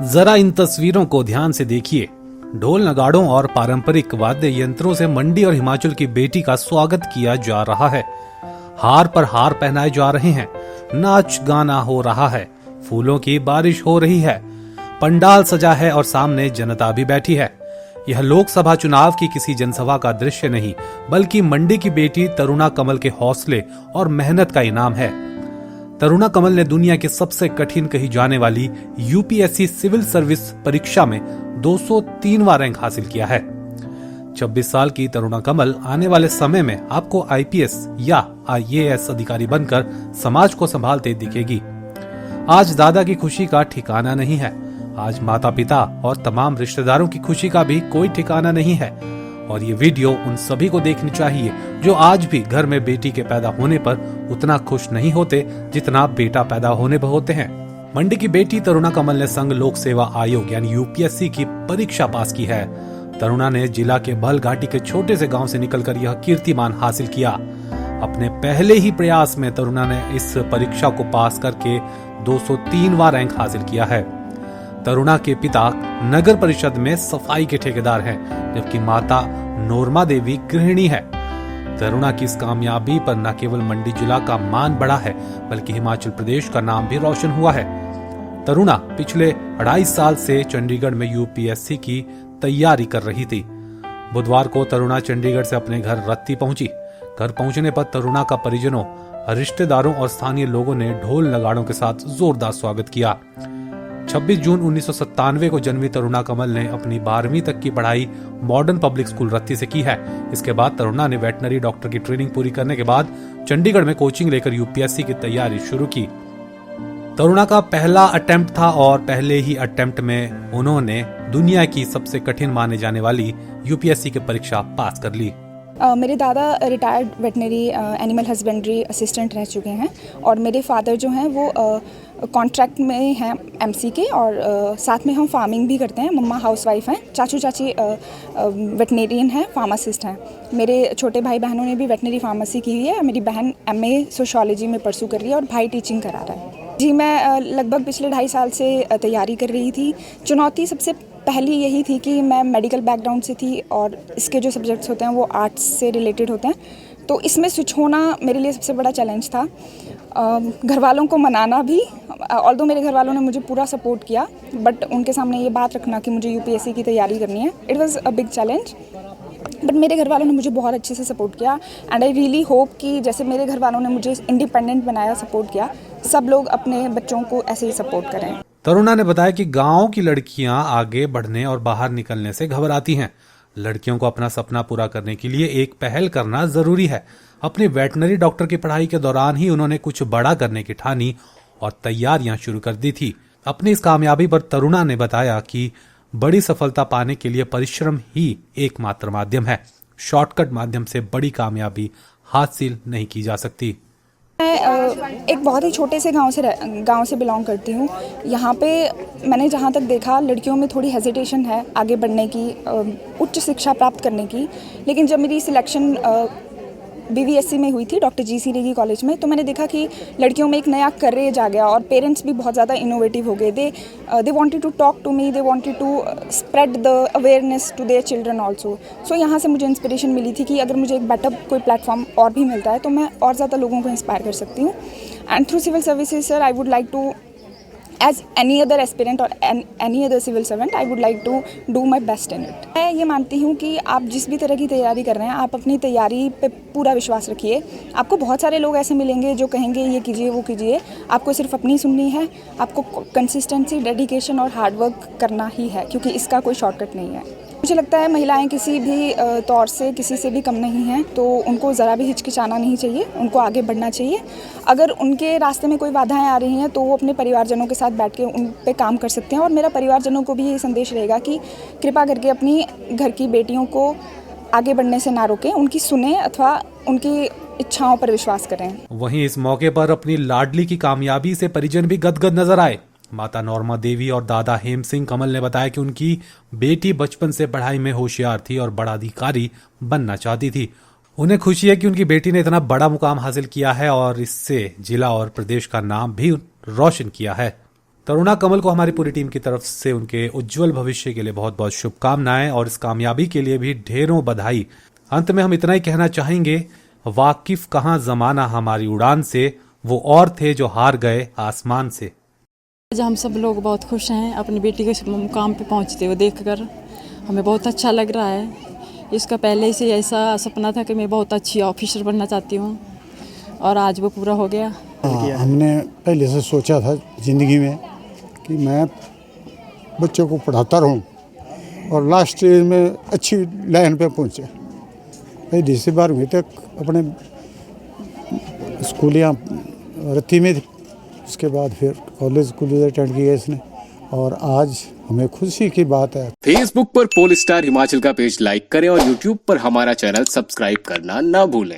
जरा इन तस्वीरों को ध्यान से देखिए। ढोल नगाड़ों और पारंपरिक वाद्य यंत्रों से मंडी और हिमाचल की बेटी का स्वागत किया जा रहा है। हार पर हार पहनाए जा रहे हैं, नाच गाना हो रहा है, फूलों की बारिश हो रही है, पंडाल सजा है और सामने जनता भी बैठी है। यह लोकसभा चुनाव की किसी जनसभा का दृश्य नहीं, बल्कि मंडी की बेटी तरुणा कमल के हौसले और मेहनत का इनाम है। तरुणा कमल ने दुनिया की सबसे कठिन कही जाने वाली यूपीएससी सिविल सर्विस परीक्षा में 203वां रैंक हासिल किया है। 26 साल की तरुणा कमल आने वाले समय में आपको आईपीएस या आईएएस अधिकारी बनकर समाज को संभालते दिखेगी। आज दादा की खुशी का ठिकाना नहीं है, आज माता पिता और तमाम रिश्तेदारों की खुशी का भी कोई ठिकाना नहीं है। और ये वीडियो उन सभी को देखनी चाहिए जो आज भी घर में बेटी के पैदा होने पर उतना खुश नहीं होते जितना बेटा पैदा होने पर होते हैं। मंडी की बेटी तरुणा कमल ने संघ लोक सेवा आयोग यानी यूपीएससी की परीक्षा पास की है। तरुणा ने जिला के भल घाटी के छोटे से गांव से निकलकर यह कीर्तिमान हासिल किया। अपने पहले ही प्रयास में तरुणा ने इस परीक्षा को पास करके 203वां रैंक हासिल किया है। तरुणा के पिता नगर परिषद में सफाई के ठेकेदार हैं, जबकि माता नोरमा देवी गृहिणी है। तरुणा की इस कामयाबी पर न केवल मंडी जिला का मान बढ़ा है, बल्कि हिमाचल प्रदेश का नाम भी रोशन हुआ है। तरुणा पिछले 2.5 साल से चंडीगढ़ में यूपीएससी की तैयारी कर रही थी। बुधवार को तरुणा चंडीगढ़ से अपने घर रत्ती पहुंची। घर पहुंचने पर तरुणा का परिजनों, रिश्तेदारों और स्थानीय लोगों ने ढोल नगाड़ों के साथ जोरदार स्वागत किया। 26 जून 1997 को जन्मी तरुणा कमल ने अपनी 12वीं तक की पढ़ाई मॉडर्न पब्लिक स्कूल रत्ती से की है। इसके बाद तरुणा ने वेटनरी डॉक्टर की ट्रेनिंग पूरी करने के बाद चंडीगढ़ में कोचिंग लेकर यूपीएससी की तैयारी शुरू की। तरुणा का पहला अटेम्प्ट था और पहले ही अटेम्प्ट में उन्होंने दुनिया की सबसे कठिन माने जाने वाली यूपीएससी की परीक्षा पास कर ली। मेरे दादा retired veterinary animal husbandry assistant रह चुके हैं और मेरे फादर जो हैं वो कॉन्ट्रैक्ट में हैं एमसी के, और साथ में हम फार्मिंग भी करते हैं। मम्मा हाउसवाइफ हैं, चाचू चाची वेटनेरियन हैं, फार्मासिस्ट हैं। मेरे छोटे भाई बहनों ने भी वेटनरी फार्मेसी की हुई है। मेरी बहन एमए सोशियोलॉजी में परसू कर रही है और भाई टीचिंग करा रहा है। जी, मैं लगभग पिछले 2.5 साल से तैयारी कर रही थी। चुनौती सबसे पहली यही थी कि मैं मेडिकल बैकग्राउंड से थी और इसके जो सब्जेक्ट्स होते हैं वो आर्ट्स से रिलेटेड होते हैं, तो इसमें स्विच होना मेरे लिए सबसे बड़ा चैलेंज था। घर वालों को मनाना भी, ऑल्दो मेरे घर वालों ने मुझे पूरा सपोर्ट किया, बट उनके सामने ये बात रखना कि मुझे यूपीएससी की तैयारी करनी है, it was a big challenge. But मेरे घर वालों ने मुझे बहुत अच्छे से सपोर्ट किया एंड आई रियली होप कि जैसे मेरे घर वालों ने मुझे इंडिपेंडेंट बनाया, सपोर्ट किया, सब लोग अपने बच्चों को ऐसे ही सपोर्ट करें। तरुणा ने बताया कि गांव की लड़कियां आगे बढ़ने और बाहर निकलने से घबराती हैं। लड़कियों को अपना सपना पूरा करने के लिए एक पहल करना जरूरी है। अपनी वेटनरी डॉक्टर की पढ़ाई के दौरान ही उन्होंने कुछ बड़ा करने की ठानी और तैयारियां शुरू कर दी थी। अपनी इस कामयाबी पर तरुणा ने बताया कि बड़ी सफलता पाने के लिए परिश्रम ही एकमात्र माध्यम है। शॉर्टकट माध्यम से बड़ी कामयाबी हासिल नहीं की जा सकती। मैं एक बहुत ही छोटे से गांव से बिलोंग करती हूँ। यहाँ पे मैंने जहाँ तक देखा, लड़कियों में थोड़ी हेजिटेशन है आगे बढ़ने की, उच्च शिक्षा प्राप्त करने की। लेकिन जब मेरी सिलेक्शन बीवीएससी में हुई थी डॉक्टर जीसी रेगी कॉलेज में, तो मैंने देखा कि लड़कियों में एक नया करेज आ गया और पेरेंट्स भी बहुत ज़्यादा इनोवेटिव हो गए। They wanted to talk to me, they wanted to spread the awareness to their children also. So यहाँ से मुझे इंस्पिरेशन मिली थी कि अगर मुझे एक बेटर कोई प्लेटफॉर्म और भी मिलता है तो मैं और ज़्यादा लोगों को इंस्पायर कर सकती हूँ। And through civil services sir, I would like to, as any other aspirant or any other civil servant, I would like to do my best in it। मैं ये मानती हूँ कि आप जिस भी तरह की तैयारी कर रहे हैं, आप अपनी तैयारी पे पूरा विश्वास रखिए। आपको बहुत सारे लोग ऐसे मिलेंगे जो कहेंगे ये कीजिए वो कीजिए, आपको सिर्फ अपनी सुननी है। आपको कंसिस्टेंसी, डेडिकेशन और हार्डवर्क करना ही है, क्योंकि इसका कोई शॉर्टकट नहीं है। मुझे लगता है महिलाएं किसी भी तौर से किसी से भी कम नहीं हैं, तो उनको ज़रा भी हिचकिचाना नहीं चाहिए, उनको आगे बढ़ना चाहिए। अगर उनके रास्ते में कोई बाधाएं आ रही हैं तो वो अपने परिवारजनों के साथ बैठ के उन पे काम कर सकते हैं। और मेरा परिवारजनों को भी ये संदेश रहेगा कि कृपा करके अपनी घर की बेटियों को आगे बढ़ने से ना रोकें, उनकी सुने अथवा उनकी इच्छाओं पर विश्वास करें। वहीं इस मौके पर अपनी लाडली की कामयाबी से परिजन भी गदगद नजर आए। माता नोरमा देवी और दादा हेम सिंह कमल ने बताया कि उनकी बेटी बचपन से पढ़ाई में होशियार थी और बड़ा अधिकारी बनना चाहती थी। उन्हें खुशी है कि उनकी बेटी ने इतना बड़ा मुकाम हासिल किया है और इससे जिला और प्रदेश का नाम भी रोशन किया है। तरुणा कमल को हमारी पूरी टीम की तरफ से उनके उज्जवल भविष्य के लिए बहुत बहुत शुभकामनाएं और इस कामयाबी के लिए भी ढेरों बधाई। अंत में हम इतना ही कहना चाहेंगे, वाकिफ कहां जमाना हमारी उड़ान से, वो और थे जो हार गए आसमान से। आज हम सब लोग बहुत खुश हैं अपनी बेटी के मुकाम पे पहुंचते हुए देखकर, हमें बहुत अच्छा लग रहा है। इसका पहले से ऐसा सपना था कि मैं बहुत अच्छी ऑफिसर बनना चाहती हूँ और आज वो पूरा हो गया। हमने पहले से सोचा था ज़िंदगी में कि मैं बच्चों को पढ़ाता रहूं और लास्ट स्टेज में अच्छी लाइन पे पहुंचे। पहली से 12वीं तक अपने स्कूल यहाँ रत्ती में थी, उसके बाद फिर कॉलेज अटेंड किया इसने और आज हमें खुशी की बात है। फेसबुक पर पोल स्टार हिमाचल का पेज लाइक करें और यूट्यूब पर हमारा चैनल सब्सक्राइब करना ना भूलें।